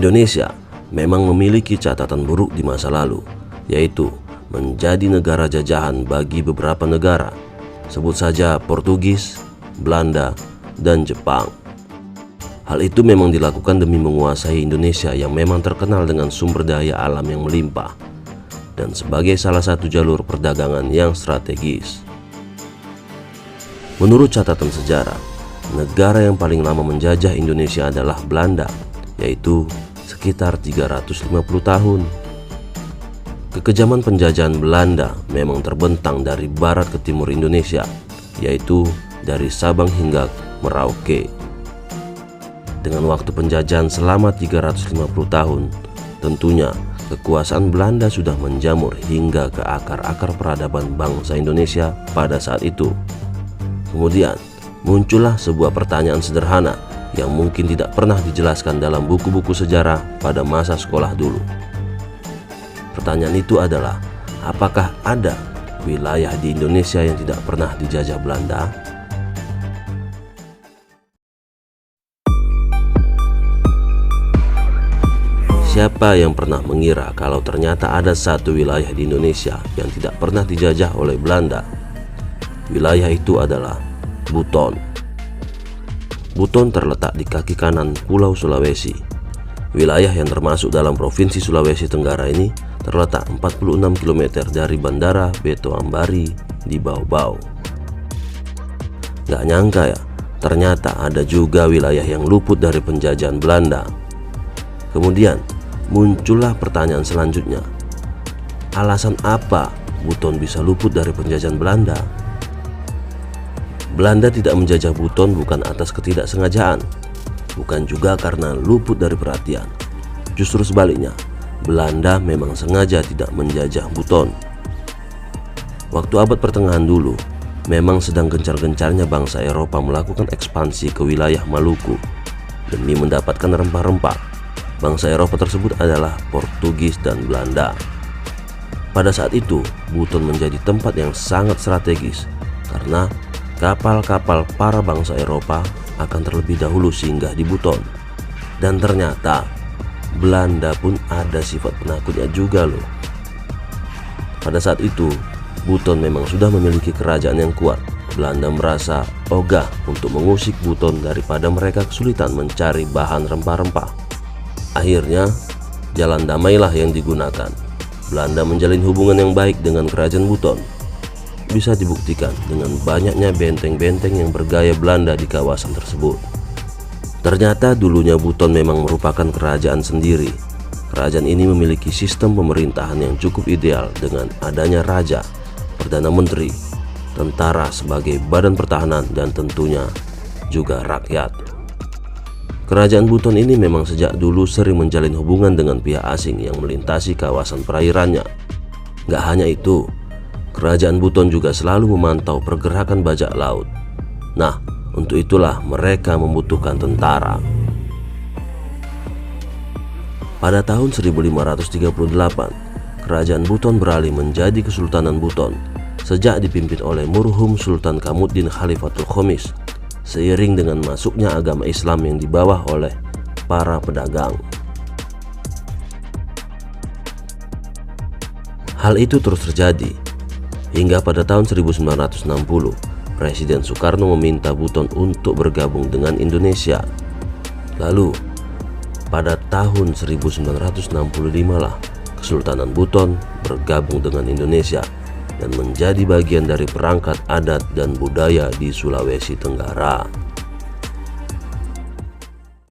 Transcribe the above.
Indonesia memang memiliki catatan buruk di masa lalu, yaitu menjadi negara jajahan bagi beberapa negara, sebut saja Portugis, Belanda, dan Jepang. Hal itu memang dilakukan demi menguasai Indonesia yang memang terkenal dengan sumber daya alam yang melimpah dan sebagai salah satu jalur perdagangan yang strategis. Menurut catatan sejarah, negara yang paling lama menjajah Indonesia adalah Belanda, yaitu sekitar 350 tahun. Kekejaman penjajahan Belanda memang terbentang dari barat ke timur Indonesia, yaitu dari Sabang hingga Merauke. Dengan waktu penjajahan selama 350 tahun, tentunya kekuasaan Belanda sudah menjamur hingga ke akar-akar peradaban bangsa Indonesia pada saat itu. Kemudian muncullah sebuah pertanyaan sederhana yang mungkin tidak pernah dijelaskan dalam buku-buku sejarah pada masa sekolah dulu. Pertanyaan itu adalah, apakah ada wilayah di Indonesia yang tidak pernah dijajah Belanda? Siapa yang pernah mengira kalau ternyata ada satu wilayah di Indonesia yang tidak pernah dijajah oleh Belanda? Wilayah itu adalah Buton. Buton terletak di kaki kanan Pulau Sulawesi. Wilayah yang termasuk dalam Provinsi Sulawesi Tenggara ini terletak 46 km dari Bandara Beto Ambari di Bau-Bau. Gak nyangka ya, ternyata ada juga wilayah yang luput dari penjajahan Belanda. Kemudian muncullah pertanyaan selanjutnya, alasan apa Buton bisa luput dari penjajahan Belanda? Belanda tidak menjajah Buton bukan atas ketidaksengajaan, bukan juga karena luput dari perhatian. Justru sebaliknya, Belanda memang sengaja tidak menjajah Buton. Waktu abad pertengahan dulu, memang sedang gencar-gencarnya bangsa Eropa melakukan ekspansi ke wilayah Maluku demi mendapatkan rempah-rempah. Bangsa Eropa tersebut adalah Portugis dan Belanda. Pada saat itu, Buton menjadi tempat yang sangat strategis karena kapal-kapal para bangsa Eropa akan terlebih dahulu singgah di Buton. Dan ternyata Belanda pun ada sifat penakutnya juga loh. Pada saat itu, Buton memang sudah memiliki kerajaan yang kuat. Belanda merasa ogah untuk mengusik Buton daripada mereka kesulitan mencari bahan rempah-rempah. Akhirnya, jalan damailah yang digunakan. Belanda menjalin hubungan yang baik dengan kerajaan Buton. Bisa dibuktikan dengan banyaknya benteng-benteng yang bergaya Belanda di kawasan tersebut. Ternyata dulunya Buton memang merupakan kerajaan sendiri. Kerajaan ini memiliki sistem pemerintahan yang cukup ideal dengan adanya raja, perdana menteri, tentara sebagai badan pertahanan, dan tentunya juga rakyat. Kerajaan Buton ini memang sejak dulu sering menjalin hubungan dengan pihak asing yang melintasi kawasan perairannya. Gak hanya itu, kerajaan Buton juga selalu memantau pergerakan bajak laut. Nah, untuk itulah mereka membutuhkan tentara. Pada tahun 1538, kerajaan Buton beralih menjadi Kesultanan Buton sejak dipimpin oleh Murhum Sultan Kamuddin Khalifatul Khamis, seiring dengan masuknya agama Islam yang dibawa oleh para pedagang. Hal itu terus terjadi hingga pada tahun 1960 Presiden Soekarno meminta Buton untuk bergabung dengan Indonesia. Lalu pada tahun 1965 lah Kesultanan Buton bergabung dengan Indonesia dan menjadi bagian dari perangkat adat dan budaya di Sulawesi Tenggara.